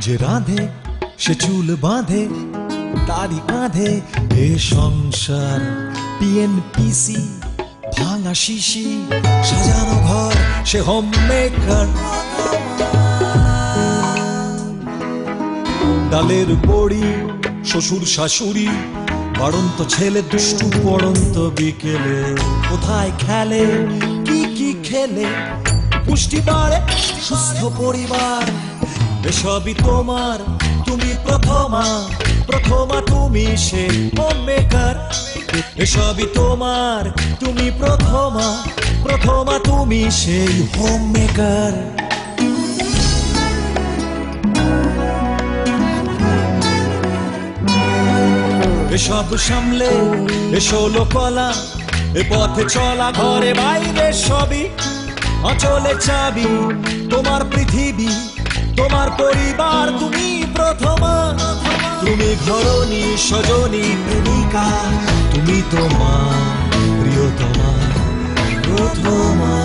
যে রাধে সে চুল বাঁধে তারি কাঁধে এ সংসার পিএনপিসি ভাঙা শিশি সাজানো ঘর সে হোম মেকার ডালের বড়ি শ্বশুর শাশুড়ি বাড়ন্ত ছেলে দুষ্টু পড়ন্ত বিকেলে কোথায় খেলে কি খেলে পুষ্টি বাড়ে সুস্থ পরিবার এসবই তোমার তুমি প্রথমা তুমি সে হোম মেকার এসবই তোমার তুমি প্রথমা তুমি সেই হোম মেকার এসব সামলে এসো লোকলা এ পথে চলা ঘরে বাইরে সবই অচলে চাবি তোমার পৃথিবী তোমার পরিবার তুমি প্রথমা তুমি ঘরণী সজনী প্রেমিকা তুমি তোমার প্রিয়তমা প্রথমা